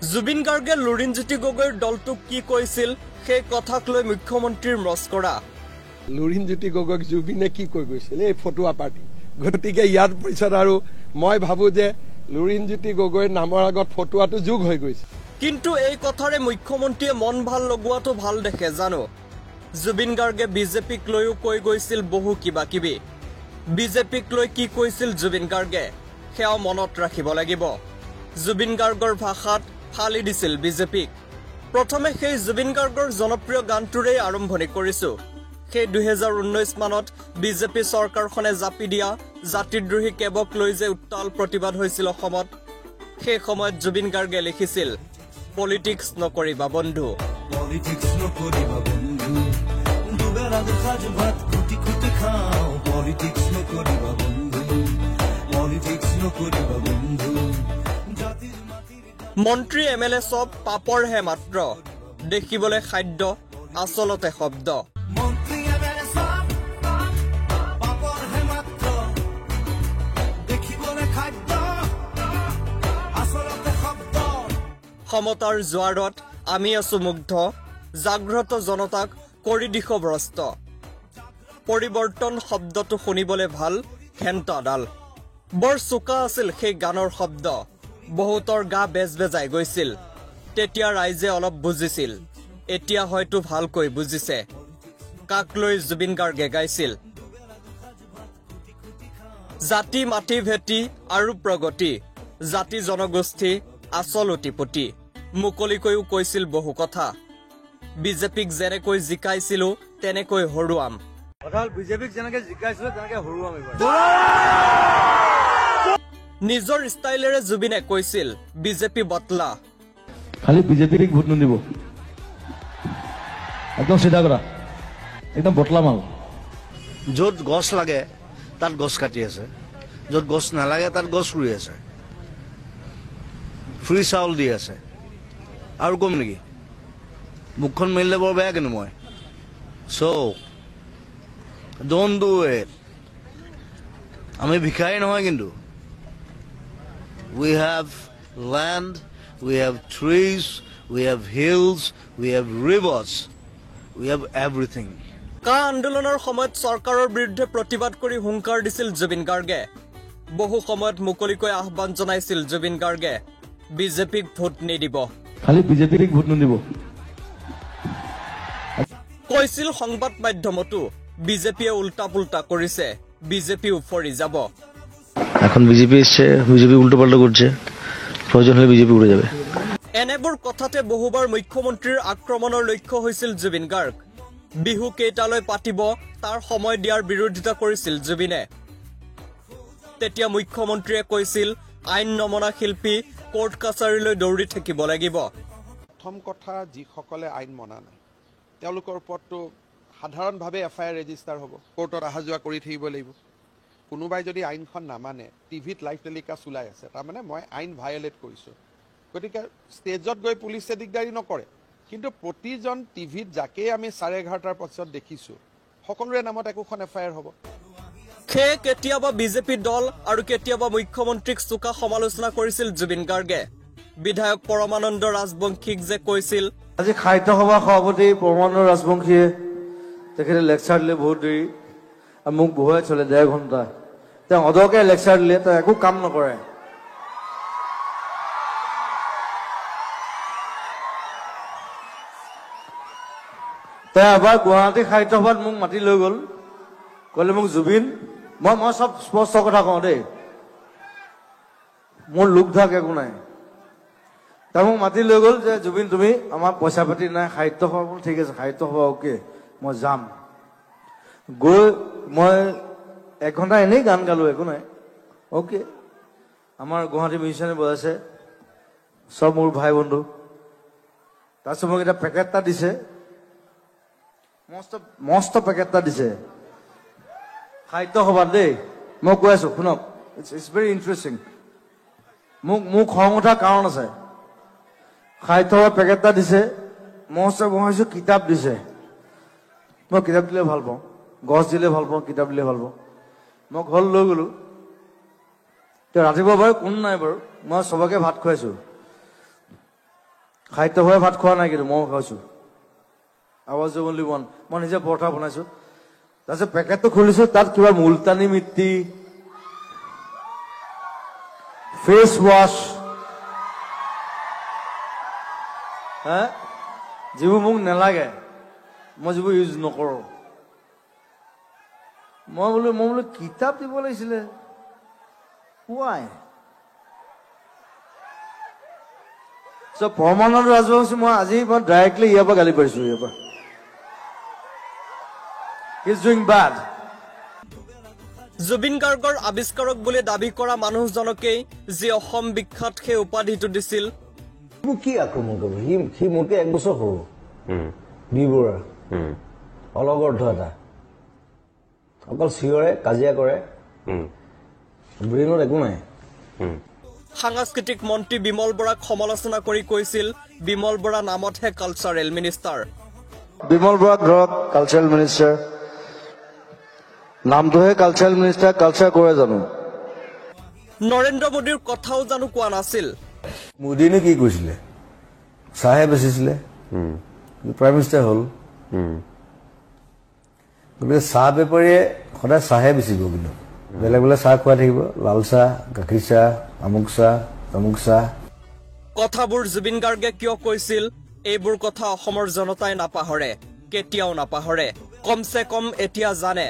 জুবিন গাৰ্গে লুৰিণজ্যোতি গগৈৰ দলটোক কি কৈছিল সেই কথাক লৈ মুখ্যমন্ত্ৰীৰ মস্কৰা। লুৰিণজ্যোতি গগৈক জুবিনে কি কৈ গৈছিল এই ফটুৱা পাৰ্টি। গতিকে ইয়াৰ পিছত আৰু মই ভাবো যে লুৰিণজ্যোতি গগৈৰ নামৰ আগত ফটুৱাটো যোগ হৈ গৈছে। কিন্তু এই কথাৰে মুখ্যমন্ত্ৰীয়ে মন ভাল লগোৱাটো ভাল দেখে জানো। জুবিন গাৰ্গে বিজেপিক লৈও কৈ গৈছিল বহু কিবা কিবি। বিজেপিক লৈ কি কৈছিল জুবিন গাৰ্গে সেয়া মনত ৰাখিব লাগিব। জুবিন গাৰ্গৰ ভাষাত ফালি দিছিল বিজেপিক। প্ৰথমে সেই জুবিন গাৰ্গৰ জনপ্ৰিয় গানটোৰেই আৰম্ভণি কৰিছো। সেই 2019 মানত বিজেপি চৰকাৰখনে জাপি দিয়া জাতিদ্ৰোহী কেবক লৈ যে উত্তাল প্ৰতিবাদ হৈছিল অসমত, সেই সময়ত জুবিন গাৰ্গে লিখিছিল, পলিটিক্স নকৰিবা বন্ধু। মন্ত্ৰী MLA সব পাপৰহে মাত্ৰ, দেখিবলৈ খাদ্য আচলতে শব্দ। সমতাৰ জোৱাৰত আমি আছো মুগ্ধ, জাগ্ৰত জনতাক কৰি দিশ ভ্ৰষ্ট। পৰিৱৰ্তন শব্দটো শুনিবলৈ ভাল, ঘেণ্টাডাল। বৰ চোকা আছিল সেই গানৰ শব্দ। বহুতৰ গা বেজবেজাই গৈছিল। তেতিয়া ৰাইজে অলপ বুজিছিল, এতিয়া হয়তো ভালকৈ বুজিছে। কাক লৈ জুবিন গাৰ্গে গাইছিল? জাতি মাটি ভেটি আৰু প্ৰগতি, জাতি জনগোষ্ঠী আচল অতিপতি। মুকলিকৈও কৈছিল বহু কথা। বিজেপিক যেনেকৈ জিকাইছিলো তেনেকৈ হৰুৱাম। বিজেপিক যেনেকৈ জিকাইছিলো তেনেকৈ হৰুৱাম। নিজৰ ষ্টাইলেৰে জুবিনে কৈছিল, বিজেপি বটলা, খালি বিজেপিক ভোট নিদিব। একদম চিধা কৰা, একদম বটলা মাল। য'ত গছ লাগে তাত গছ কাটি আছে, য'ত গছ নালাগে তাত গছ ৰুই আছে, ফ্ৰী চাউল দি আছে। আৰু কম নেকি? মুখখন মেলিলে বৰ বেয়া কিন্তু মই। চ' ডোন্ট ডু ইট। আমি ভিখাৰী নহয় কিন্তু। We have land, we have trees, we have hills, we have rivers, we have everything. কা আন্দোলনৰ সময়ত চৰকাৰৰ বিৰুদ্ধে প্ৰতিবাদ কৰি হুংকাৰ দিছিল জুবিন গাৰ্গে। বহু সময়ত মুকলিকৈ আহ্বান জনাইছিল জুবিন গাৰ্গে, বিজেপিক ভোট নিদিব, খালি বিজেপিক ভোট নিদিব। কৈছিল সংবাদ মাধ্যমতো, বিজেপিয়ে উল্টা পুল্টা কৰিছে, বিজেপি উফৰি যাব। এখন বিজেপি এসছে, বিজেপি উল্টো পাল্টা কৰছে, প্ৰয়োজন হলে বিজেপি উড়ে যাবে। এনেবোৰ কথাতে বহুবাৰ মুখ্যমন্ত্ৰীৰ আক্ৰমণৰ লক্ষ্য হৈছিল জুবিন গাৰ্গ। বিহু কেইটালৈ পাতিব তাৰ সময় দিয়াৰ বিৰোধিতা কৰিছিল জুবিনে। তেতিয়া মুখ্যমন্ত্ৰীয়ে কৈছিল, আইন নমনা শিল্পী কোৰ্ট কাছাৰীলৈ দৌৰি থাকিব লাগিব। প্ৰথম কথা, যিসকলে আইন মনা নাই তেওঁলোকৰ ওপৰততো সাধাৰণভাৱে FIR ৰেজিষ্টাৰ হ'ব, কোৰ্টত অহা যোৱা কৰি থাকিব লাগিব। কোনোবাই যদি আইনখন নামানে, টিভিত লাইভ টেলিকাষ্ট ওলাই আছে, তাৰমানে মই আইন ভায়লেট কৰিছোঁ। গতিকে ষ্টেজত গৈ পুলিচে দিগদাৰী নকৰে, কিন্তু প্ৰতিজন টিভিত যাকেই আমি 11:30টাৰ পাছত দেখিছোঁ, সকলোৰে নামত একোখন FIR হ'ব। সেয়ে কেতিয়াবা বিজেপি দল আৰু কেতিয়াবা মুখ্যমন্ত্ৰীক চোকা সমালোচনা কৰিছিল জুবিন গাৰ্গে। বিধায়ক পৰমানন্দ ৰাজবংশীক যে কৈছিল, আজি সাহিত্য সভাৰ সভাপতি পৰমানন্দ ৰাজবংশীয়ে তেখেতে লেকচাৰ দিলে বহুত দেৰি, আৰু মোক বহুৱাই চলে 1.5 ঘণ্টা। তেওঁ অদৰকাৰী লেকচাৰ দিলে, তেওঁ একো কাম নকৰে। তেওঁ এবাৰ গুৱাহাটী সাহিত্য সভাত মোক মাতি লৈ গ'ল, ক'লে মোক জুবিন, মই চব স্পষ্ট কথা কওঁ দেই, মোৰ লোক ধাক একো নাই। তেওঁ মোক মাতি লৈ গ'ল যে জুবিন তুমি, আমাৰ পইচা পাতি নাই, সাহিত্য সভা। বোলো ঠিক আছে, সাহিত্য সভা অ'কে, মই যাম। গৈ মই 1 ঘণ্টা এনেই গান গালো, একো নাই, অ'কে। আমাৰ গুৱাহাটী মিউজিচিয়ানে বজাইছে, চব মোৰ ভাই বন্ধু। তাৰপিছত মোক এটা পেকেট এটা দিছে, মস্ত পেকেট এটা দিছে সাহিত্য সভাত দেই। মই কৈ আছো শুনক, ইটছ ভেৰি ইণ্টাৰেষ্টিং। মোক খং উঠাৰ কাৰণ আছে। সাহিত্য সভাত পেকেট এটা দিছে, মস্ত বহাইছো, কিতাপ দিছে। মই কিতাপ দিলে ভাল পাওঁ, গছ দিলে ভাল পাওঁ, কিতাপ দিলে ভাল পাওঁ। মই ঘৰত লৈ গ'লো। ৰাতিপুৱা বাৰু কোনো নাই বাৰু, মই চবকে ভাত খুৱাইছো। সাহিত্য সভাই ভাত খোৱা নাই কিন্তু মই খাইছো আৱাজ অনলি ওৱান মই নিজে পৰঠা বনাইছো তাৰপিছত পেকেটটো খুলিছো তাত কিবা মুলতানী মিট্টি ফেচ ৱাছ যিবোৰ মোক নালাগে মই যিবোৰ ইউজ নকৰো মই বোলো কিতাপ দিব লাগিছিলে ৱাই পৰমানন্দ ৰাজবংশী মই আজি মই ডাইৰেক্টলি ইয়াৰ পৰা গালি পাৰিছো ইয়াৰ পৰা He's doing bad. জুবিন গাৰ্গৰ আৱিষ্কাৰক বুলি দাবী কৰা মানুহজনকেই যি অসম বিখ্যাত সেই উপাধিটো দিছিল কি আক্ৰমণ কৰিব সি মোতকে 1 বছৰ সৰু বি বৰুৱা অলগ অৰ্থ এটা অকল চিঞৰে কাজিয়া কৰে ব্ৰেইনত একো নাই সাংস্কৃতিক মন্ত্ৰী বিমল বৰাক সমালোচনা কৰি কৈছিল বিমল বৰা নামতহে কালচাৰেল মিনিষ্টাৰ বিমল বৰা ধৰক কালচাৰেল মিনিষ্টাৰ নামটোহে কালচাৰেল মিনিষ্টাৰ কালচাৰ কৰে জানো নৰেন্দ্ৰ মোদীৰ কথাও জানো কোৱা নাছিল মোদীনে কি কৈছিলে চাহে বেচিছিলে প্ৰাইম মিনিষ্টাৰ হ'ল গতিকে চাহ বেপাৰীয়ে সদায় চাহে বেচিব কিন্তু বেলেগ বেলেগ চাহ খুৱাই থাকিব লাল চাহ গাখীৰ চাহ আমুক চাহ তামুক চাহ কথাবোৰ জুবিন গাৰ্গে কিয় কৈছিল এইবোৰ কথা অসমৰ জনতাই নাপাহৰে কেতিয়াও নাপাহৰে কমছে কম এতিয়া জানে